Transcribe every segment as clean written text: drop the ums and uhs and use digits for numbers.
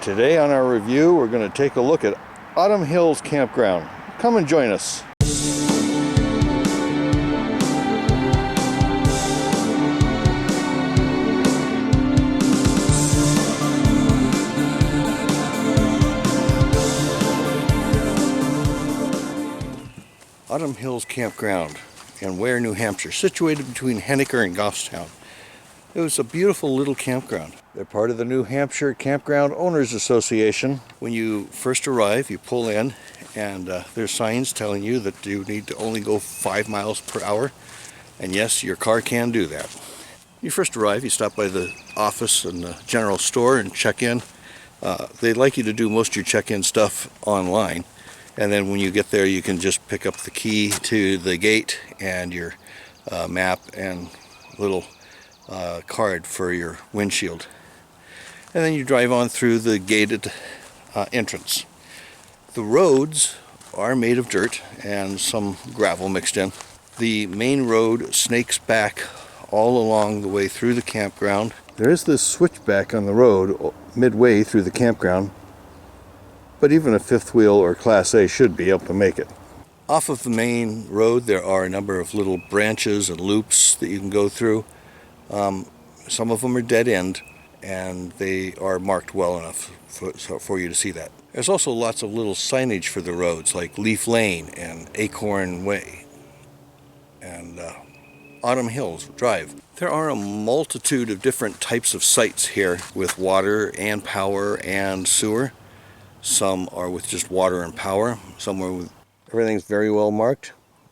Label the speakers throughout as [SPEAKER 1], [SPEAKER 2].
[SPEAKER 1] Today on our review, we're going to take a look at Autumn Hills Campground. Come and join us. Autumn Hills Campground in Weare, New Hampshire, situated between Henniker and Goffstown. It was a beautiful little campground. They're part of the New Hampshire Campground Owners Association. When you first arrive, you pull in, and there's signs telling you that you need to only go 5 miles per hour. And yes, your car can do that. When you first arrive, you stop by the office and the general store and check in. They'd like you to do most of your check-in stuff online. And then when you get there, you can just pick up the key to the gate and your map and little card for your windshield. And then you drive on through the gated entrance. The roads are made of dirt and some gravel mixed in. The main road snakes back all along the way through the campground. There is this switchback on the road midway through the campground, but even a fifth wheel or Class A should be able to make it. Off of the main road, there are a number of little branches and loops that you can go through. Some of them are dead end, and they are marked well enough for you to see that. There's also lots of little signage for the roads, like Leaf Lane and Acorn Way and Autumn Hills Drive. There are a multitude of different types of sites here with water and power and sewer. Some are with just water and power. Some are with everything's very well marked.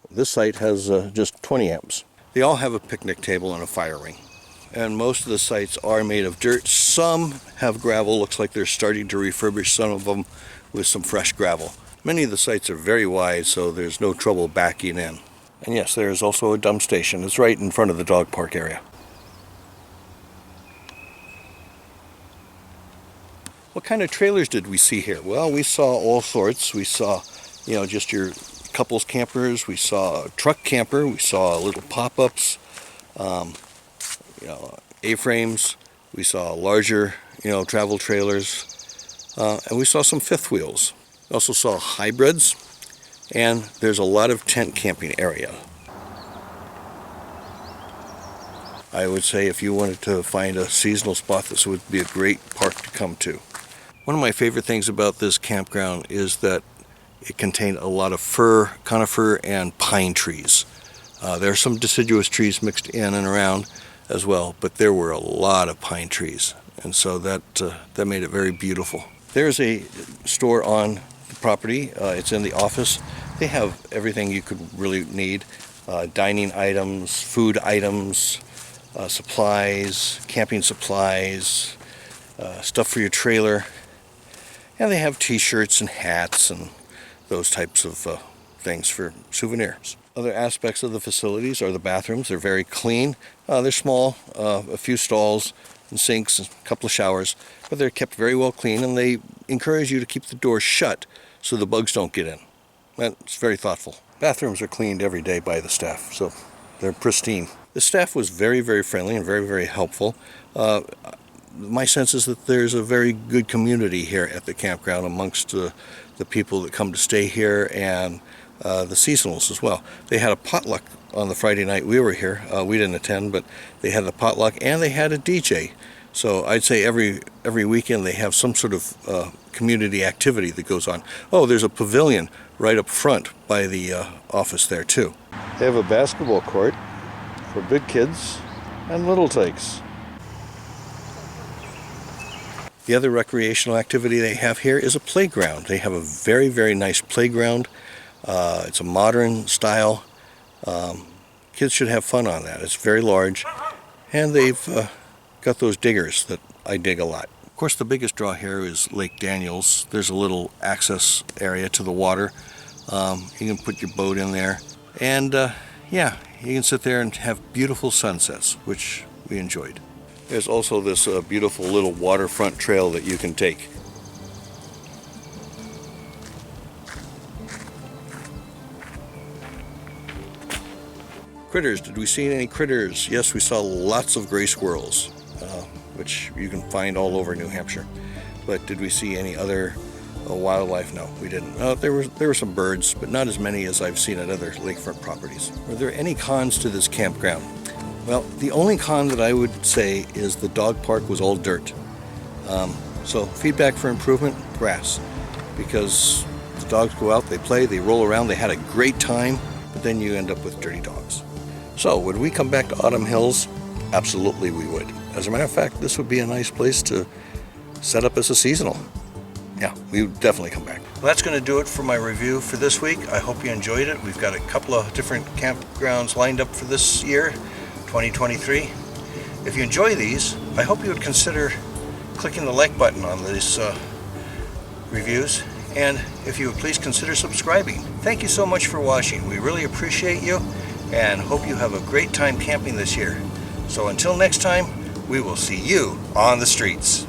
[SPEAKER 1] This site has just 20 amps. They all have a picnic table and a fire ring. And most of the sites are made of dirt. Some have gravel. Looks like they're starting to refurbish some of them with some fresh gravel. Many of the sites are very wide, so there's no trouble backing in. And yes, there is also a dump station. It's right in front of the dog park area. What kind of trailers did we see here? Well, we saw all sorts. We saw, just your couples campers. We saw a truck camper. We saw little pop-ups, A-frames. We saw larger, travel trailers. And we saw some fifth wheels. We also saw hybrids. And there's a lot of tent camping area. I would say if you wanted to find a seasonal spot, this would be a great park to come to. One of my favorite things about this campground is that it contained a lot of fir, conifer, and pine trees. There are some deciduous trees mixed in and around as well, but there were a lot of pine trees, and so that made it very beautiful. There's a store on the property. It's in the office. They have everything you could really need. Dining items, food items, supplies, camping supplies, stuff for your trailer. And they have t-shirts and hats and those types of things for souvenirs. Other aspects of the facilities are the bathrooms. They're very clean. They're small, a few stalls and sinks, and a couple of showers, but they're kept very well clean, and they encourage you to keep the door shut so the bugs don't get in. That's very thoughtful. Bathrooms are cleaned every day by the staff, so they're pristine. The staff was very, very friendly and very, very helpful. My sense is that there's a very good community here at the campground amongst the people that come to stay here and the seasonals as well. They had a potluck on the Friday night we were here. We didn't attend, but they had the potluck and they had a DJ. So I'd say every weekend they have some sort of community activity that goes on. Oh, there's a pavilion right up front by the office there too. They have a basketball court for big kids and little tykes. The other recreational activity they have here is a playground. They have a very, very nice playground. It's a modern style. Kids should have fun on that. It's very large. And they've got those diggers that I dig a lot. Of course, the biggest draw here is Lake Daniels. There's a little access area to the water. You can put your boat in there. And you can sit there and have beautiful sunsets, which we enjoyed. There's also this beautiful little waterfront trail that you can take. Critters. Did we see any critters? Yes, we saw lots of gray squirrels, which you can find all over New Hampshire. But did we see any other wildlife? No, we didn't. There were some birds, but not as many as I've seen at other lakefront properties. Were there any cons to this campground? Well, the only con that I would say is the dog park was all dirt. So feedback for improvement, grass. Because the dogs go out, they play, they roll around, they had a great time, but then you end up with dirty dogs. So would we come back to Autumn Hills? Absolutely we would. As a matter of fact, this would be a nice place to set up as a seasonal. Yeah, we would definitely come back. Well, that's going to do it for my review for this week. I hope you enjoyed it. We've got a couple of different campgrounds lined up for this year, 2023. If you enjoy these, I hope you would consider clicking the like button on these reviews, and if you would please consider subscribing. Thank you so much for watching. We really appreciate you and hope you have a great time camping this year. So until next time, we will see you on the streets.